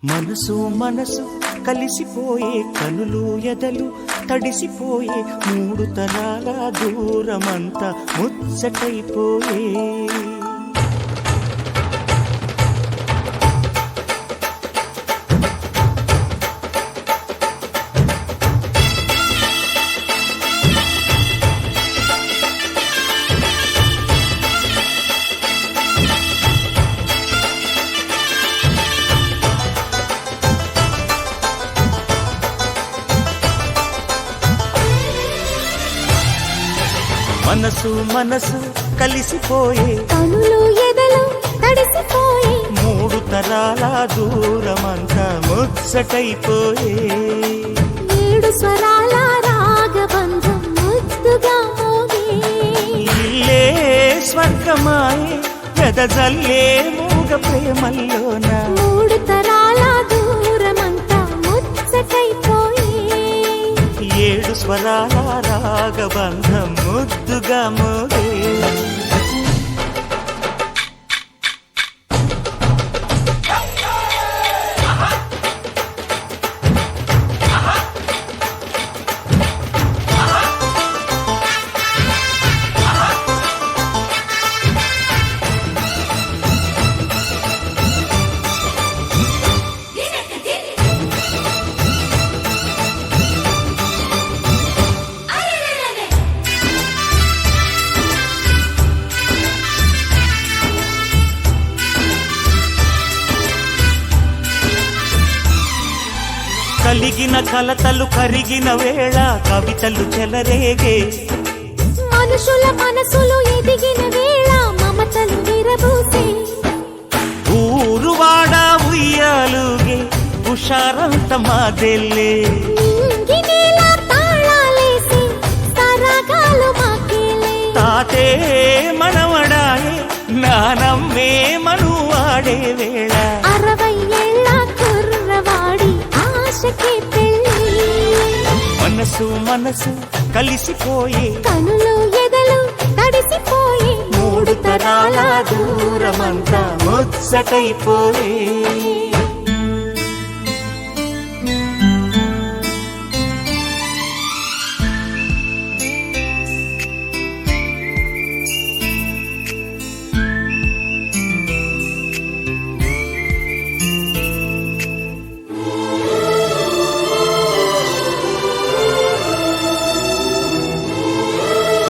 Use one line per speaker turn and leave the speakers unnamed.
మనసు మనసు కలిసిపోయే కనులు ఎదలు తడిసిపోయే మూడు తరాల దూరమంతా ముచ్చటైపోయే మనసు మనసు కలిసిపోయే
కనులు ఎదలు తడిసిపోయే
మూడు తరాల దూరమంతా ముచ్చటైపోయే
ఏడు స్వరాల రాగబంధం ముద్దుగా మోగే
ఇల్లే స్వర్గమాయే ఎదజల్లే మూగ ప్రేమల్లోన
మూడు తరాల దూరమంతా ముచ్చటైపోయే
ఏడు స్వరాల రాగబంధం ముద్దుగా మోగే కలిగిన కలతలు కరిగిన వేళ కవితలు చెలరేగే
మనుషుల మనసులు ఎదిగిన వేళ మమతలు విరబూసే
ఊరువాడ ఉయ్యాలుగే హుషారంత మాదెల్లే
నింగినేల తాళాలేసి సరాగాలు మాకేలే
తాతే మనవడాయే నానమ్మే మనువాడే వేళ
60 ఏళ్ల కుర్రవాడి ఆశకి పెళ్ళి
మనసు మనసు కలిసిపోయే
కనులు ఎదలు తడిసిపోయే
మూడు తరాల దూరమంతా ముచ్చటైపోయే